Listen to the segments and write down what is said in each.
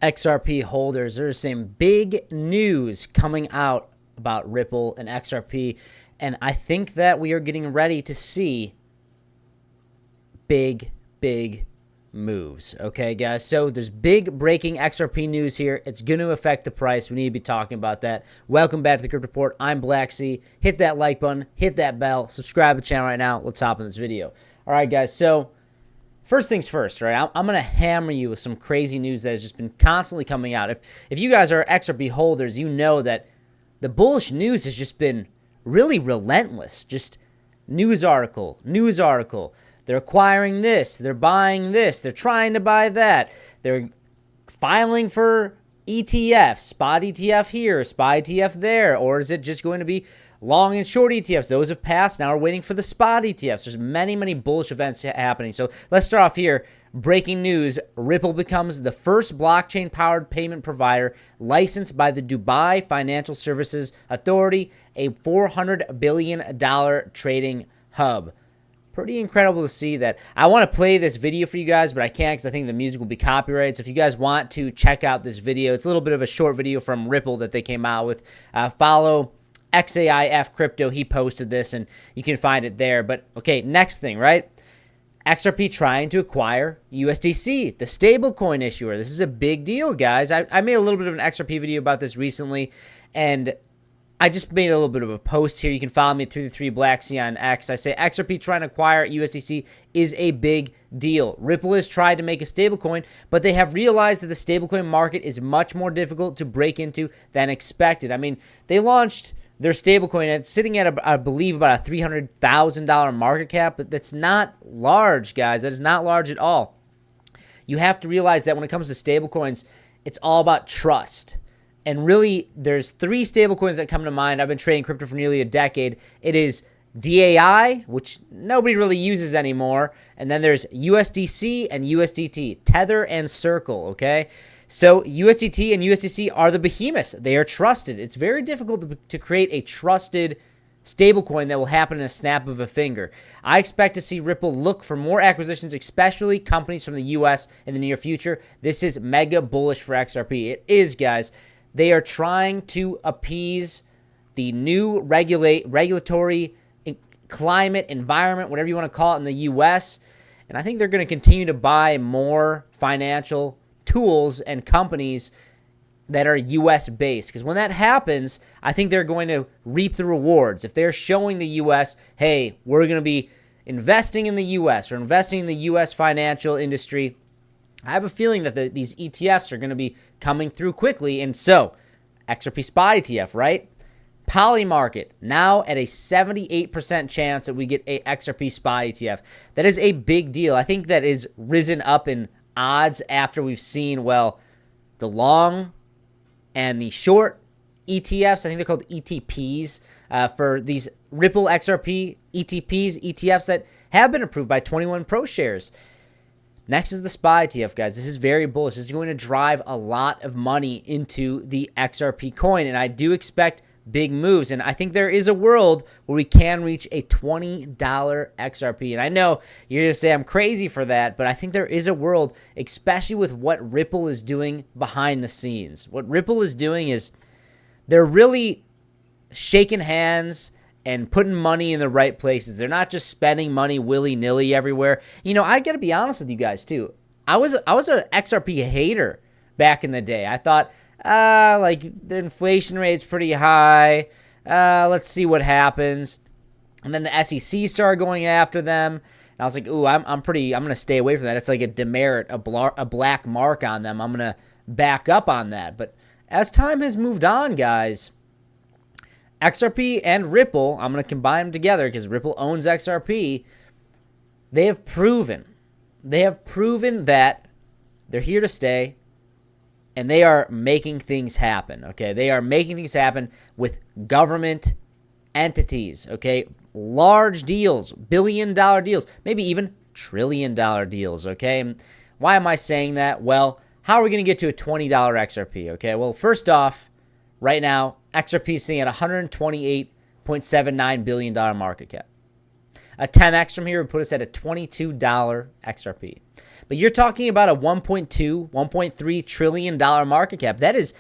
XRP holders, there's some big news coming out about Ripple and XRP, and I think that we are getting ready to see big moves. Okay, guys, so there's big breaking XRP news here. It's going to affect the price. We need to be talking about that. Welcome back to the Crypto Report. I'm Blacksea. Hit that like button, hit that bell, subscribe to the channel right now. Let's hop in this video. All right, guys, so first things first, right? I'm going to hammer you with some crazy news that has just been constantly coming out. If you guys are XRP holders, you know that the bullish news has just been really relentless. Just news article. They're acquiring this. They're buying this. They're trying to buy that. They're filing for ETFs, spot ETF here, spot ETF there. Or is it just going to be long and short ETFs? Those have passed. Now we're waiting for the spot ETFs. There's many bullish events happening. So let's start off here. Breaking news. Ripple becomes the first blockchain-powered payment provider licensed by the Dubai Financial Services Authority, a $400 billion trading hub. Pretty incredible to see that. I want to play this video for you guys, but I can't because I think the music will be copyrighted. So if you guys want to check out this video, it's a little bit of a short video from Ripple that they came out with. Follow XAIF Crypto. He posted this, and you can find it there. But, okay, next thing, right? XRP trying to acquire USDC, the stablecoin issuer. This is a big deal, guys. I made a little bit of an XRP video about this recently, and I just made a little bit of a post here. You can follow me through the 3 Blacksea on X. I say XRP trying to acquire USDC is a big deal. Ripple has tried to make a stablecoin, but they have realized that the stablecoin market is much more difficult to break into than expected. I mean, they launched their stablecoin, it's sitting at, I believe, about a $300,000 market cap, but that's not large, guys. That is not large at all. You have to realize that when it comes to stablecoins, it's all about trust. And really, there's 3 stablecoins that come to mind. I've been trading crypto for nearly a decade. It is DAI, which nobody really uses anymore. And then there's USDC and USDT, Tether and Circle, okay? So USDT and USDC are the behemoths. They are trusted. It's very difficult to create a trusted stablecoin that will happen in a snap of a finger. I expect to see Ripple look for more acquisitions, especially companies from the US in the near future. This is mega bullish for XRP. It is, guys. They are trying to appease the new regulatory climate, environment, whatever you want to call it, in the U.S. And I think they're going to continue to buy more financial tools and companies that are U.S.-based. Because when that happens, I think they're going to reap the rewards. If they're showing the U.S., hey, we're going to be investing in the U.S. or investing in the U.S. financial industry, I have a feeling that these ETFs are going to be coming through quickly. And so, XRP spot ETF, right? Polymarket, now at a 78% chance that we get a XRP spot ETF. That is a big deal. I think that is risen up in odds after we've seen, well, the long and the short ETFs. I think they're called ETPs for these Ripple XRP ETPs, ETFs that have been approved by 21 Pro shares. Next is the SPY ETF, guys. This is very bullish. This is going to drive a lot of money into the XRP coin, and I do expect big moves. And I think there is a world where we can reach a $20 XRP. And I know you're going to say I'm crazy for that, but I think there is a world, especially with what Ripple is doing behind the scenes. What Ripple is doing is they're really shaking hands and putting money in the right places. They're not just spending money willy-nilly everywhere. You know, I got to be honest with you guys, too. I was an XRP hater back in the day. I thought, like, the inflation rate's pretty high. Let's see what happens. And then the SEC started going after them. And I was like, ooh, I'm going to stay away from that. It's like a demerit, a black mark on them. I'm going to back up on that. But as time has moved on, guys, XRP and Ripple, I'm going to combine them together because Ripple owns XRP. They have proven that they're here to stay, and they are making things happen, okay? They are making things happen with government entities, okay? Large deals, billion-dollar deals, maybe even trillion-dollar deals, okay? Why am I saying that? Well, how are we going to get to a $20 XRP, okay? Well, first off, right now, XRP is sitting at $128.79 billion market cap. A 10x from here would put us at a $22 XRP. But you're talking about a 1.2, 1.3 trillion dollar market cap. That is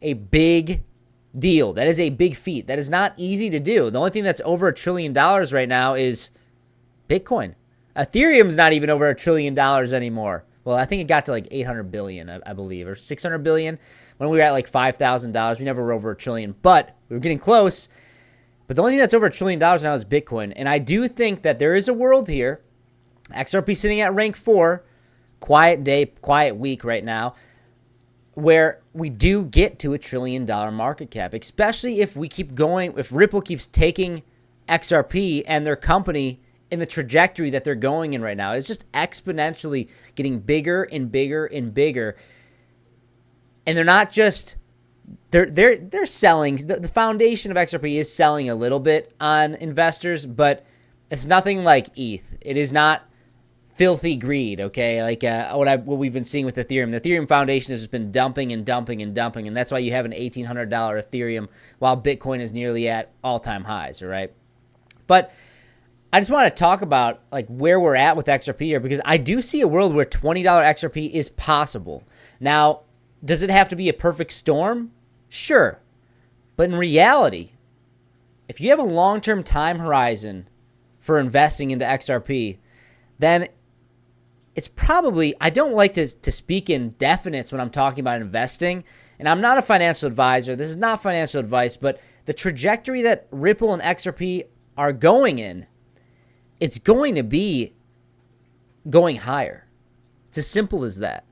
a big deal. That is a big feat. That is not easy to do. The only thing that's over $1 trillion right now is Bitcoin. Ethereum's not even over $1 trillion anymore. Well, I think it got to like 800 billion, I believe, or 600 billion when we were at like $5,000. We never were over $1 trillion, but we were getting close. But the only thing that's over $1 trillion now is Bitcoin. And I do think that there is a world here. XRP sitting at rank 4, quiet day, quiet week right now, where we do get to $1 trillion market cap, especially if we keep going, if Ripple keeps taking XRP and their company in the trajectory that they're going in right now. It's just exponentially getting bigger and bigger and bigger. And they're not just, they're selling, the foundation of XRP is selling a little bit on investors, but it's nothing like ETH. It is not filthy greed, okay? Like what we've been seeing with Ethereum. The Ethereum foundation has just been dumping and dumping and dumping, and that's why you have an $1,800 Ethereum while Bitcoin is nearly at all-time highs, all right? But I just want to talk about like where we're at with XRP here, because I do see a world where $20 XRP is possible. Now, does it have to be a perfect storm? Sure. But in reality, if you have a long-term time horizon for investing into XRP, then it's probably, I don't like to speak in definites when I'm talking about investing, and I'm not a financial advisor. This is not financial advice, but the trajectory that Ripple and XRP are going in, it's going to be going higher. It's as simple as that.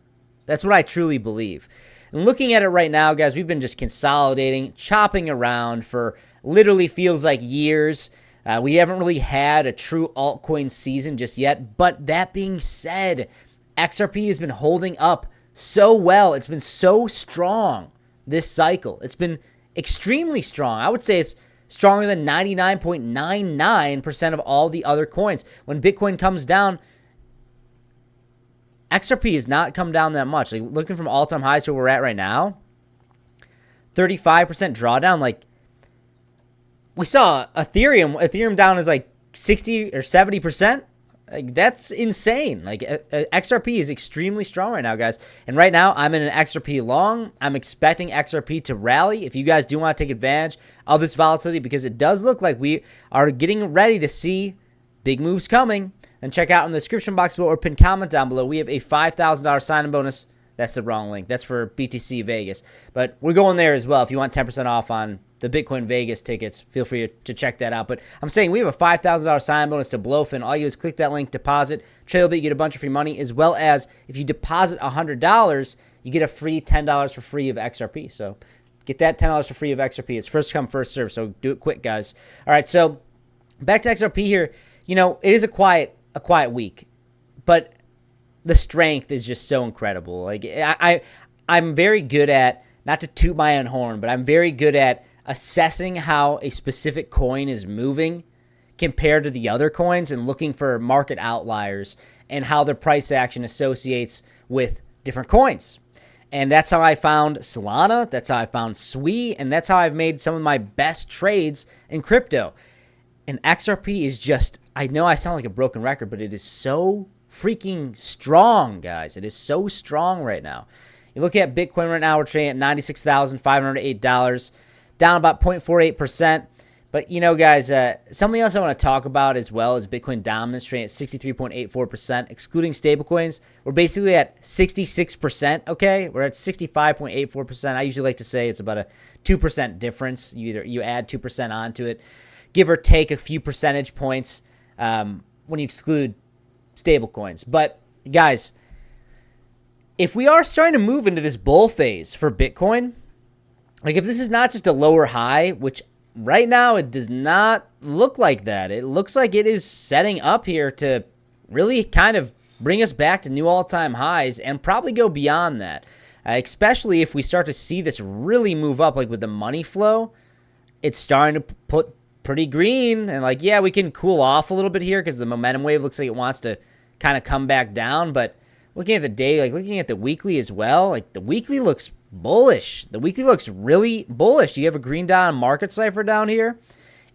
That's what I truly believe. And looking at it right now, guys, we've been just consolidating, chopping around for literally feels like years. We haven't really had a true altcoin season just yet. But that being said, XRP has been holding up so well. It's been so strong this cycle. It's been extremely strong. I would say it's stronger than 99.99% of all the other coins. When Bitcoin comes down, XRP has not come down that much. Like looking from all-time highs to where we're at right now, 35% drawdown. Like we saw Ethereum down is like 60 or 70%. Like that's insane. Like XRP is extremely strong right now, guys. And right now I'm in an XRP long. I'm expecting XRP to rally. If you guys do want to take advantage of this volatility, because it does look like we are getting ready to see big moves coming, then check out in the description box below or pin comment down below. We have a $5,000 sign-in bonus. That's the wrong link. That's for BTC Vegas. But we're going there as well. If you want 10% off on the Bitcoin Vegas tickets, feel free to check that out. But I'm saying we have a $5,000 sign-in bonus to Blowfin. All you do is click that link, deposit, Trailbit, you get a bunch of free money, as well as if you deposit $100, you get a free $10 for free of XRP. So get that $10 for free of XRP. It's first come, first serve. So do it quick, guys. All right, so back to XRP here. You know, it is a quiet week, but the strength is just so incredible. Like I'm very good at, not to toot my own horn, but I'm very good at assessing how a specific coin is moving compared to the other coins and looking for market outliers and how their price action associates with different coins. And that's how I found Solana, that's how I found SWI, and that's how I've made some of my best trades in crypto. And XRP is just, I know I sound like a broken record, but it is so freaking strong, guys. It is so strong right now. You look at Bitcoin right now, we're trading at $96,508, down about 0.48%. But, you know, guys, something else I want to talk about as well is Bitcoin dominance trading at 63.84%. Excluding stablecoins, we're basically at 66%, okay? We're at 65.84%. I usually like to say it's about a 2% difference. You add 2% onto it, give or take a few percentage points when you exclude stablecoins. But, guys, if we are starting to move into this bull phase for Bitcoin, like if this is not just a lower high, which right now it does not look like that. It looks like it is setting up here to really kind of bring us back to new all-time highs and probably go beyond that, especially if we start to see this really move up, like with the money flow. It's starting to put pretty green, and like, yeah, we can cool off a little bit here because the momentum wave looks like it wants to kind of come back down. But looking at the day, like looking at the weekly as well, like the weekly looks bullish. The weekly looks really bullish. You have a green dot on market cipher down here.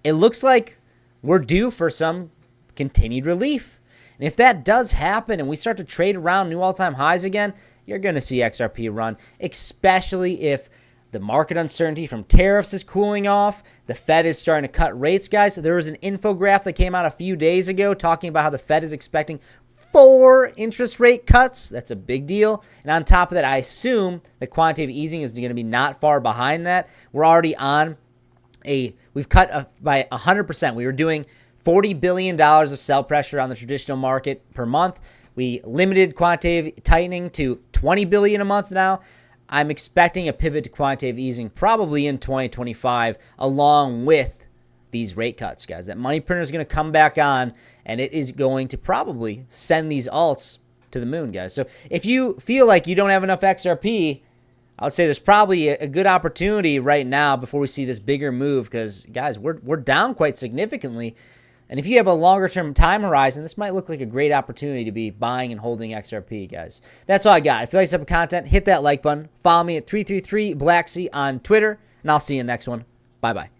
It looks like we're due for some continued relief. And if that does happen and we start to trade around new all-time highs again, you're going to see XRP run, especially if the market uncertainty from tariffs is cooling off. The Fed is starting to cut rates, guys. There was an infographic that came out a few days ago talking about how the Fed is expecting 4 interest rate cuts. That's a big deal. And on top of that, I assume that quantitative easing is going to be not far behind that. We're already on we've cut by 100%. We were doing $40 billion of sell pressure on the traditional market per month. We limited quantitative tightening to $20 billion a month now. I'm expecting a pivot to quantitative easing probably in 2025 along with these rate cuts, guys. That money printer is going to come back on, and it is going to probably send these alts to the moon, guys. So if you feel like you don't have enough XRP, I would say there's probably a good opportunity right now before we see this bigger move because, guys, we're down quite significantly. And if you have a longer-term time horizon, this might look like a great opportunity to be buying and holding XRP, guys. That's all I got. If you like this type of content, hit that like button. Follow me at 333 Blacksea on Twitter, and I'll see you in the next one. Bye-bye.